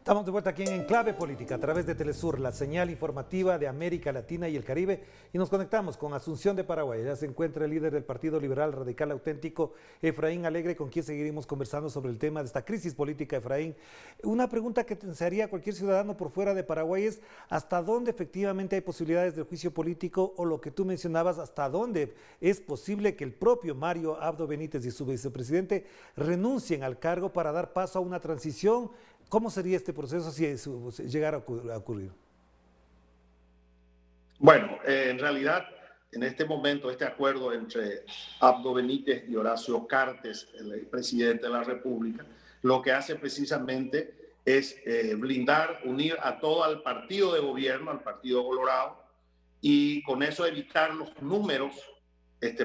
Estamos de vuelta aquí en Enclave Política a través de Telesur, la señal informativa de América Latina y el Caribe, y nos conectamos con Asunción de Paraguay. Ya se encuentra el líder del Partido Liberal Radical Auténtico, Efraín Alegre, con quien seguiremos conversando sobre el tema de esta crisis política. Efraín, una pregunta que se haría a cualquier ciudadano por fuera de Paraguay es ¿hasta dónde efectivamente hay posibilidades de juicio político, o lo que tú mencionabas, hasta dónde es posible que el propio Mario Abdo Benítez y su vicepresidente renuncien al cargo para dar paso a una transición? ¿Cómo sería este proceso si llegara a ocurrir? Bueno, en realidad, en este momento, este acuerdo entre Abdo Benítez y Horacio Cartes, el presidente de la República, lo que hace precisamente es blindar, unir a todo el partido de gobierno, al Partido Colorado, y con eso evitar los números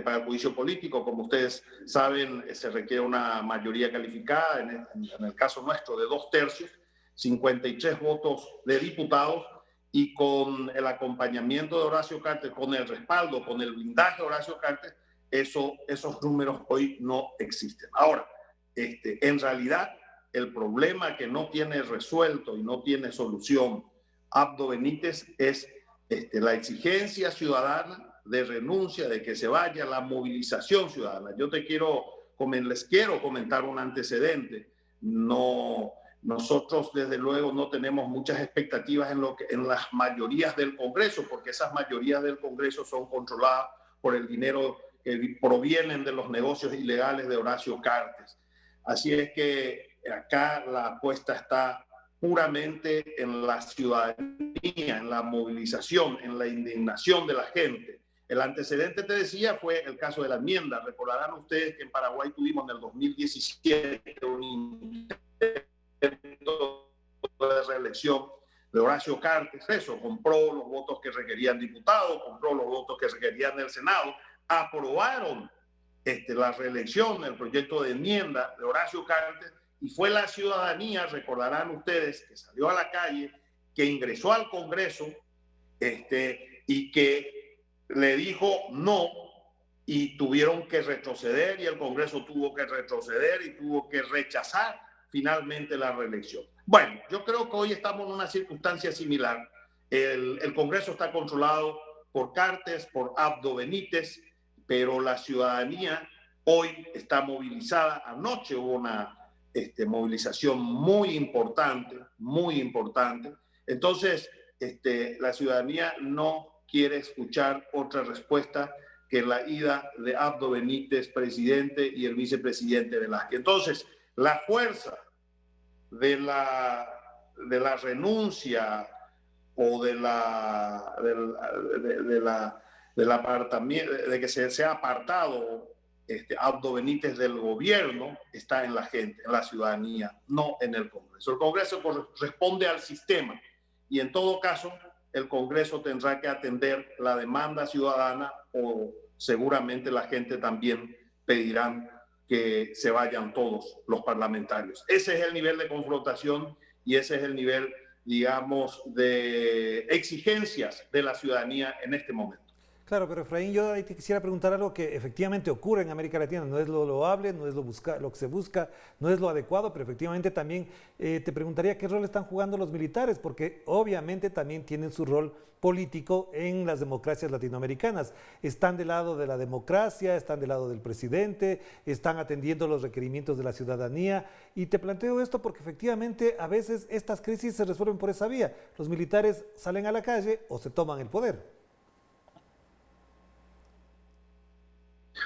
para el juicio político. Como ustedes saben, se requiere una mayoría calificada, en el caso nuestro, de 2/3, 53 votos de diputados, y con el acompañamiento de Horacio Cartes, con el respaldo, con el blindaje de Horacio Cartes, esos números hoy no existen. Ahora, en realidad, el problema que no tiene resuelto y no tiene solución Abdo Benítez es la exigencia ciudadana de renuncia, de que se vaya, la movilización ciudadana. Les quiero comentar un antecedente. Nosotros desde luego no tenemos muchas expectativas en las mayorías del Congreso, porque esas mayorías del Congreso son controladas por el dinero que provienen de los negocios ilegales de Horacio Cartes. Así es que acá la apuesta está puramente en la ciudadanía, en la movilización, en la indignación de la gente. El antecedente, te decía, fue el caso de la enmienda. Recordarán ustedes que en Paraguay tuvimos en el 2017 un intento de reelección de Horacio Cartes. Eso, compró los votos que requerían diputados, compró los votos que requerían el Senado, aprobaron la reelección, el proyecto de enmienda de Horacio Cartes, y fue la ciudadanía, recordarán ustedes, que salió a la calle, que ingresó al Congreso y que le dijo no, y tuvieron que retroceder, y el Congreso tuvo que retroceder y tuvo que rechazar finalmente la reelección. Bueno, yo creo que hoy estamos en una circunstancia similar. El Congreso está controlado por Cartes, por Abdo Benítez, pero la ciudadanía hoy está movilizada. Anoche hubo una movilización muy importante, muy importante. Entonces, la ciudadanía no quiere escuchar otra respuesta que la ida de Abdo Benítez, presidente, y el vicepresidente Velázquez. Entonces, la fuerza de la renuncia o del apartamiento, de que se sea apartado Abdo Benítez del gobierno, está en la gente, en la ciudadanía, no en el Congreso. El Congreso responde al sistema, y en todo caso el Congreso tendrá que atender la demanda ciudadana, o seguramente la gente también pedirán que se vayan todos los parlamentarios. Ese es el nivel de confrontación y ese es el nivel, digamos, de exigencias de la ciudadanía en este momento. Claro, pero Efraín, yo ahí te quisiera preguntar algo que efectivamente ocurre en América Latina. No es lo loable, no es lo que se busca, no es lo adecuado, pero efectivamente también te preguntaría qué rol están jugando los militares, porque obviamente también tienen su rol político en las democracias latinoamericanas. Están del lado de la democracia, están del lado del presidente, están atendiendo los requerimientos de la ciudadanía. Y te planteo esto porque efectivamente a veces estas crisis se resuelven por esa vía. Los militares salen a la calle o se toman el poder.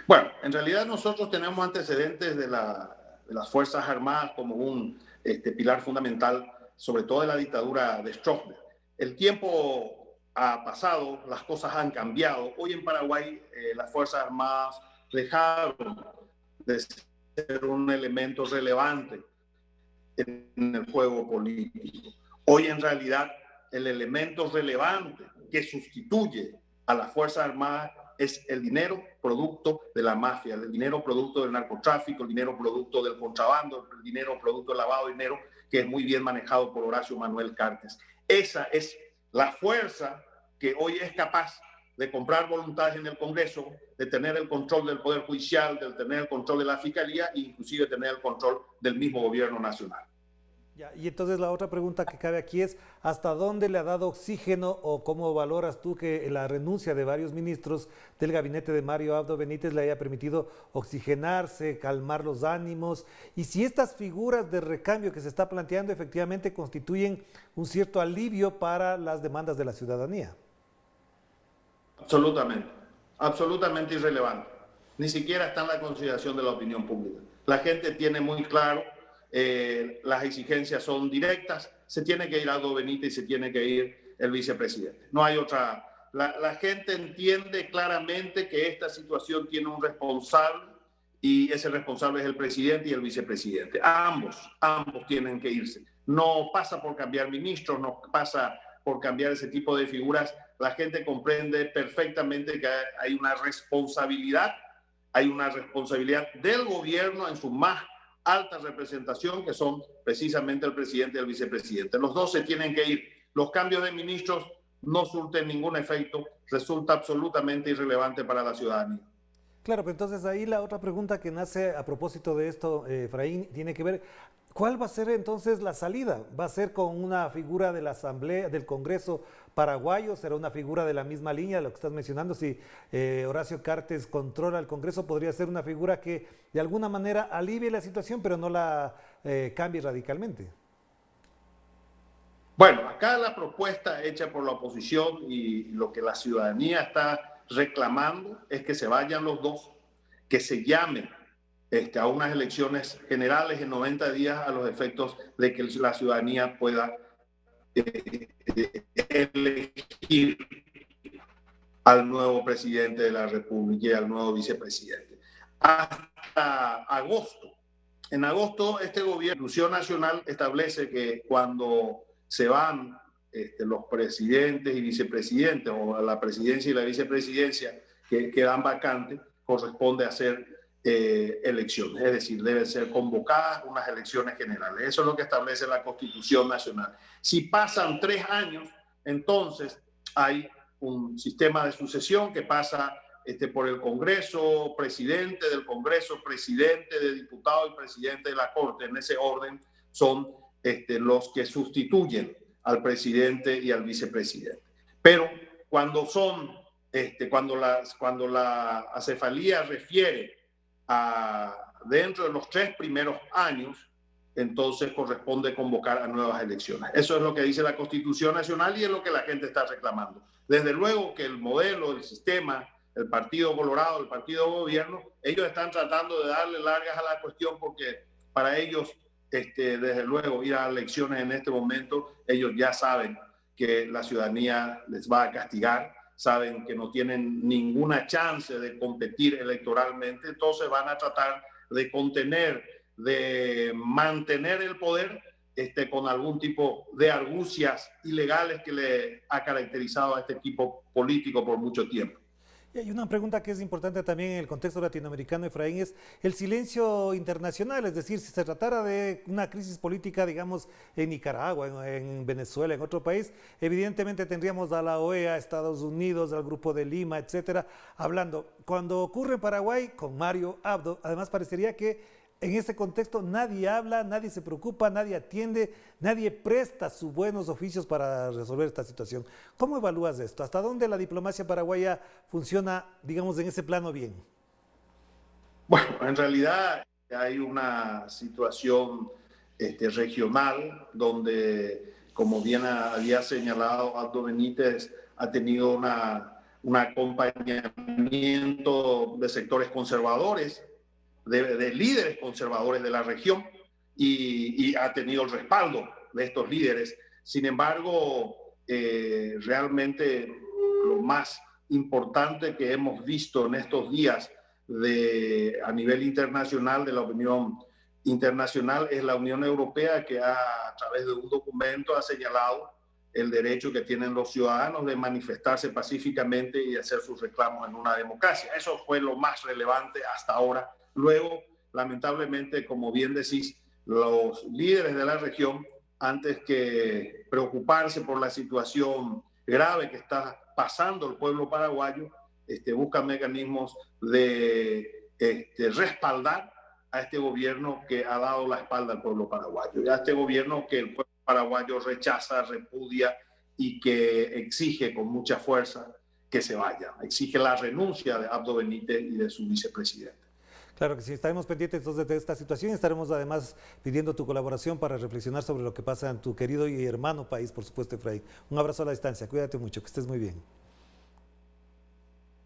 Bueno, en realidad nosotros tenemos antecedentes de las Fuerzas Armadas como un pilar fundamental, sobre todo de la dictadura de Stroessner. El tiempo ha pasado, las cosas han cambiado. Hoy en Paraguay las Fuerzas Armadas dejaron de ser un elemento relevante en el juego político. Hoy en realidad el elemento relevante que sustituye a las Fuerzas Armadas es el dinero producto de la mafia, el dinero producto del narcotráfico, el dinero producto del contrabando, el dinero producto del lavado de dinero, que es muy bien manejado por Horacio Manuel Cartes. Esa es la fuerza que hoy es capaz de comprar voluntades en el Congreso, de tener el control del Poder Judicial, de tener el control de la Fiscalía e inclusive tener el control del mismo gobierno nacional. Ya, y entonces la otra pregunta que cabe aquí es, ¿hasta dónde le ha dado oxígeno o cómo valoras tú que la renuncia de varios ministros del gabinete de Mario Abdo Benítez le haya permitido oxigenarse, calmar los ánimos? Y si estas figuras de recambio que se está planteando efectivamente constituyen un cierto alivio para las demandas de la ciudadanía. Absolutamente, absolutamente irrelevante. Ni siquiera está en la consideración de la opinión pública. La gente tiene muy claro, las exigencias son directas, se tiene que ir Aldo Benítez y se tiene que ir el vicepresidente. No hay otra. La gente entiende claramente que esta situación tiene un responsable y ese responsable es el presidente y el vicepresidente. Ambos tienen que irse. No pasa por cambiar ministros, no pasa por cambiar ese tipo de figuras. La gente comprende perfectamente que hay una responsabilidad del gobierno en su más alta representación, que son precisamente el presidente y el vicepresidente. Los dos se tienen que ir. Los cambios de ministros no surten ningún efecto, resulta absolutamente irrelevante para la ciudadanía. Claro, pero entonces ahí la otra pregunta que nace a propósito de esto, Efraín, tiene que ver, ¿cuál va a ser entonces la salida? ¿Va a ser con una figura de la Asamblea, del Congreso paraguayo? ¿Será una figura de la misma línea, lo que estás mencionando? Si Horacio Cartes controla el Congreso, podría ser una figura que de alguna manera alivie la situación, pero no la cambie radicalmente. Bueno, acá la propuesta hecha por la oposición y lo que la ciudadanía está reclamando es que se vayan los dos, que se llame a unas elecciones generales en 90 días a los efectos de que la ciudadanía pueda elegir al nuevo presidente de la República y al nuevo vicepresidente. Hasta agosto. En agosto, este gobierno, la Constitución Nacional, establece que cuando se van los presidentes y vicepresidentes, o la presidencia y la vicepresidencia que quedan vacantes, corresponde hacer elecciones, es decir, deben ser convocadas unas elecciones generales. Eso es lo que establece la Constitución Nacional. Si pasan 3 años, entonces hay un sistema de sucesión que pasa por el Congreso, presidente del Congreso, presidente de diputados y presidente de la Corte. En ese orden son los que sustituyen al presidente y al vicepresidente. Pero cuando cuando la acefalía refiere a dentro de los 3 primeros años, entonces corresponde convocar a nuevas elecciones. Eso es lo que dice la Constitución Nacional y es lo que la gente está reclamando. Desde luego que el modelo, el sistema, el Partido Colorado, el Partido Gobierno, ellos están tratando de darle largas a la cuestión porque para ellos, desde luego, ir a elecciones en este momento, ellos ya saben que la ciudadanía les va a castigar, saben que no tienen ninguna chance de competir electoralmente, entonces van a tratar de contener, de mantener el poder con algún tipo de argucias ilegales que le ha caracterizado a este equipo político por mucho tiempo. Y hay una pregunta que es importante también en el contexto latinoamericano, Efraín, es el silencio internacional, es decir, si se tratara de una crisis política, digamos, en Nicaragua, en Venezuela, en otro país, evidentemente tendríamos a la OEA, a Estados Unidos, al Grupo de Lima, etcétera, hablando. Cuando ocurre en Paraguay, con Mario Abdo, además parecería que en este contexto nadie habla, nadie se preocupa, nadie atiende, nadie presta sus buenos oficios para resolver esta situación. ¿Cómo evalúas esto? ¿Hasta dónde la diplomacia paraguaya funciona, digamos, en ese plano bien? Bueno, en realidad hay una situación regional donde, como bien había señalado Aldo Benítez, ha tenido un acompañamiento de sectores conservadores, de líderes conservadores de la región y ha tenido el respaldo de estos líderes. Sin embargo, realmente lo más importante que hemos visto en estos días a nivel internacional, de la opinión internacional, es la Unión Europea, que a través de un documento ha señalado el derecho que tienen los ciudadanos de manifestarse pacíficamente y hacer sus reclamos en una democracia. Eso fue lo más relevante hasta ahora. Luego, lamentablemente, como bien decís, los líderes de la región, antes que preocuparse por la situación grave que está pasando el pueblo paraguayo, buscan mecanismos de respaldar a este gobierno que ha dado la espalda al pueblo paraguayo, y a este gobierno que el pueblo paraguayo rechaza, repudia y que exige con mucha fuerza que se vaya, exige la renuncia de Abdo Benítez y de su vicepresidente. Claro que sí, estaremos pendientes entonces de esta situación. Estaremos además pidiendo tu colaboración para reflexionar sobre lo que pasa en tu querido y hermano país, por supuesto, Efraín. Un abrazo a la distancia, cuídate mucho, que estés muy bien.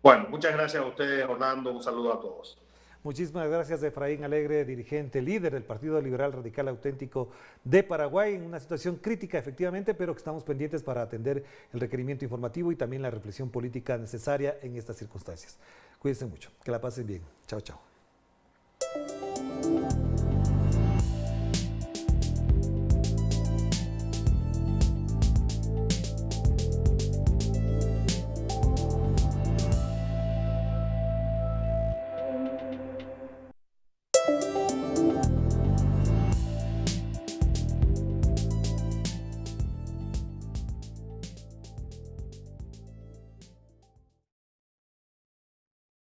Bueno, muchas gracias a ustedes, Orlando, un saludo a todos. Muchísimas gracias, Efraín Alegre, dirigente, líder del Partido Liberal Radical Auténtico de Paraguay, en una situación crítica efectivamente, pero que estamos pendientes para atender el requerimiento informativo y también la reflexión política necesaria en estas circunstancias. Cuídense mucho, que la pasen bien. Chao, chao.